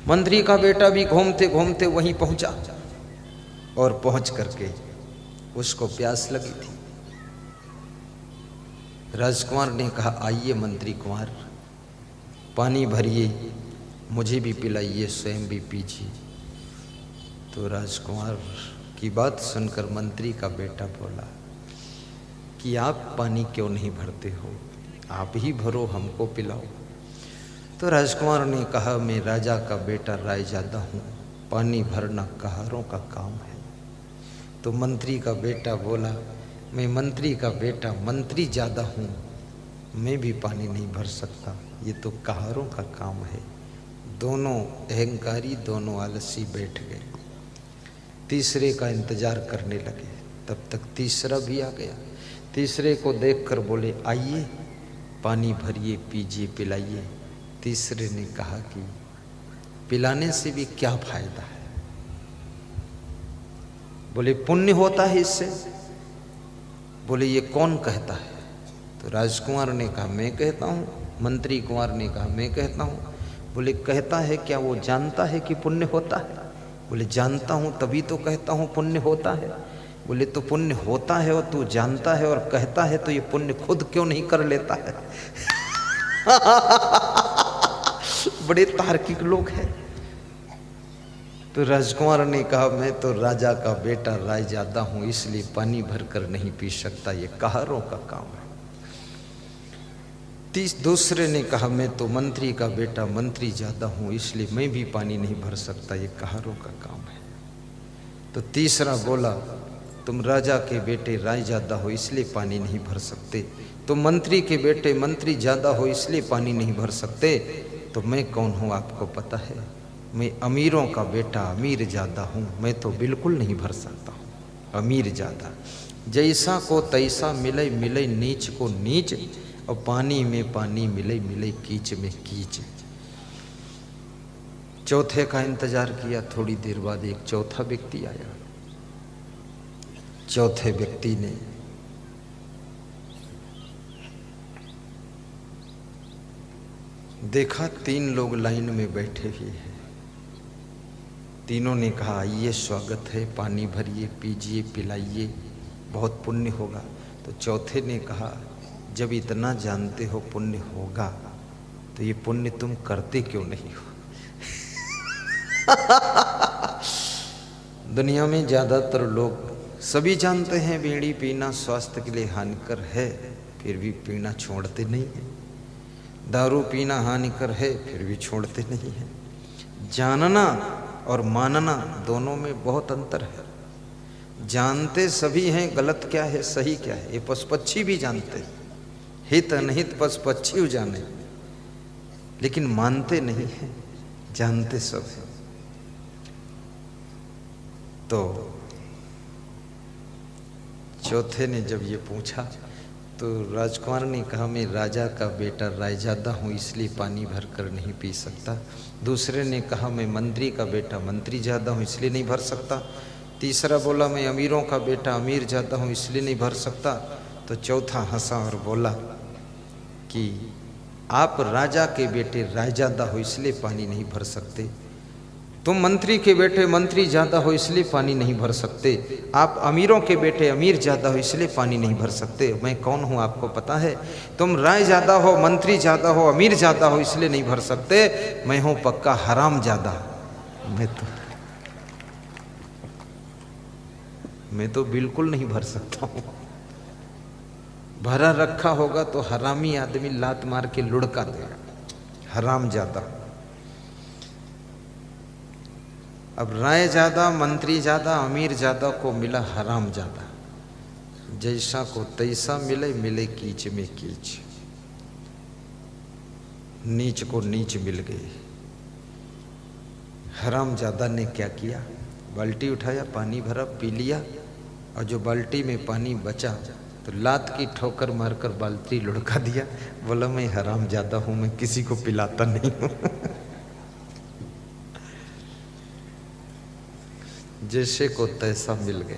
मंत्री का बेटा भी घूमते घूमते वहीं पहुंचा और पहुंच करके उसको प्यास लगी थी। राजकुमार ने कहा, आइए मंत्री कुमार, पानी भरिए, मुझे भी पिलाइए, स्वयं भी पीजिए। तो राजकुमार की बात सुनकर मंत्री का बेटा बोला कि आप पानी क्यों नहीं भरते हो, आप ही भरो, हमको पिलाओ। तो राजकुमार ने कहा, मैं राजा का बेटा रायजादा हूँ, पानी भरना कहारों का काम है। तो मंत्री का बेटा बोला, मैं मंत्री का बेटा मंत्री ज़्यादा हूँ, मैं भी पानी नहीं भर सकता, ये तो कहारों का काम है। दोनों अहंकारी, दोनों आलसी बैठ गए, तीसरे का इंतजार करने लगे। तब तक तीसरा भी आ गया। तीसरे को देखकर बोले, आइए पानी भरिए, पीजिए, पिलाइए। तीसरे ने कहा कि पिलाने से भी क्या फायदा है? बोले, पुण्य होता है इससे। बोले, ये कौन कहता है? तो राजकुमार ने कहा, मैं कहता हूँ। मंत्री कुमार ने कहा, मैं कहता हूँ। बोले, कहता है क्या वो जानता है कि पुण्य होता है? बोले, जानता हूँ तभी तो कहता हूँ पुण्य होता है। बोले, तो पुण्य होता है और तू जानता है और कहता है, तो ये पुण्य खुद क्यों नहीं कर लेता है? बड़े तार्किक लोग हैं। तो राजकुमार ने कहा, मैं तो राजा का बेटा रायजादा हूँ, इसलिए पानी भर कर नहीं पी सकता, ये कहारों का काम है। दूसरे ने कहा, मैं तो मंत्री का बेटा मंत्री ज़्यादा हूँ, इसलिए मैं भी पानी नहीं भर सकता, ये कहारों का काम है। तो तीसरा बोला, तुम राजा के बेटे रायजादा हो, इसलिए पानी नहीं भर सकते। तुम मंत्री के बेटे मंत्री ज़्यादा हो, इसलिए पानी नहीं भर सकते। तो मैं कौन हूँ आपको पता है? मैं अमीरों का बेटा अमीर ज़्यादा हूँ, मैं तो बिल्कुल नहीं भर सकता हूँ, अमीर ज़्यादा। जैसा को तैसा मिले मिले नीच को नीच, और पानी में पानी मिले मिले कीच में कीच। चौथे का इंतजार किया। थोड़ी देर बाद एक चौथा व्यक्ति आया। चौथे व्यक्ति ने देखा 3 लोग लाइन में बैठे हुए हैं। तीनों ने कहा, आइए स्वागत है, पानी भरिए, पीजिए, पिलाइए, बहुत पुण्य होगा। तो चौथे ने कहा, जब इतना जानते हो पुण्य होगा, तो ये पुण्य तुम करते क्यों नहीं हो? दुनिया में ज़्यादातर लोग सभी जानते हैं बीड़ी पीना स्वास्थ्य के लिए हानिकर है, फिर भी पीना छोड़ते नहीं हैं। दारू पीना हानिकर है, फिर भी छोड़ते नहीं हैं। जानना और मानना दोनों में बहुत अंतर है। जानते सभी हैं गलत क्या है, सही क्या है, ये पशु पक्षी भी जानते हैं, हित अनहित पशु पक्षी जाने, लेकिन मानते नहीं हैं, जानते सब हैं। तो चौथे ने जब ये पूछा, तो राजकुमार ने कहा, मैं राजा का बेटा रायजादा हूँ, इसलिए पानी भर कर नहीं पी सकता। दूसरे ने कहा, मैं मंत्री का बेटा मंत्री ज़्यादा हूँ, इसलिए नहीं भर सकता। तीसरा बोला, मैं अमीरों का बेटा अमीर ज़्यादा हूँ, इसलिए नहीं भर सकता। तो चौथा हंसा और बोला कि आप राजा के बेटे रायजादा हो, इसलिए पानी नहीं भर सकते। तुम मंत्री के बेटे मंत्री ज़्यादा हो, इसलिए पानी नहीं भर सकते। आप अमीरों के बेटे अमीर ज़्यादा हो, इसलिए पानी नहीं भर सकते। मैं कौन हूँ आपको पता है? तुम राय ज़्यादा हो, मंत्री ज़्यादा हो, अमीर ज़्यादा हो, इसलिए नहीं भर सकते। मैं हूँ पक्का हराम ज़्यादा। मैं तो बिल्कुल नहीं भर सकता हूँ। भरा रखा होगा तो हरामी आदमी लात मार के लुढ़का देगा। हराम ज़्यादा। अब राय ज़्यादा, मंत्री ज़्यादा, अमीर ज़्यादा को मिला हराम ज़्यादा। जैसा को तैसा मिले मिले कीच में कीच। नीच को नीच मिल गए। हराम ज़्यादा ने क्या किया? बाल्टी उठाया, पानी भरा, पी लिया, और जो बाल्टी में पानी बचा तो लात की ठोकर मारकर बाल्टी लुढ़का दिया। बोला, मैं हराम ज़्यादा हूँ, मैं किसी को पिलाता नहीं हूँ। जैसे को तैसा मिल गया।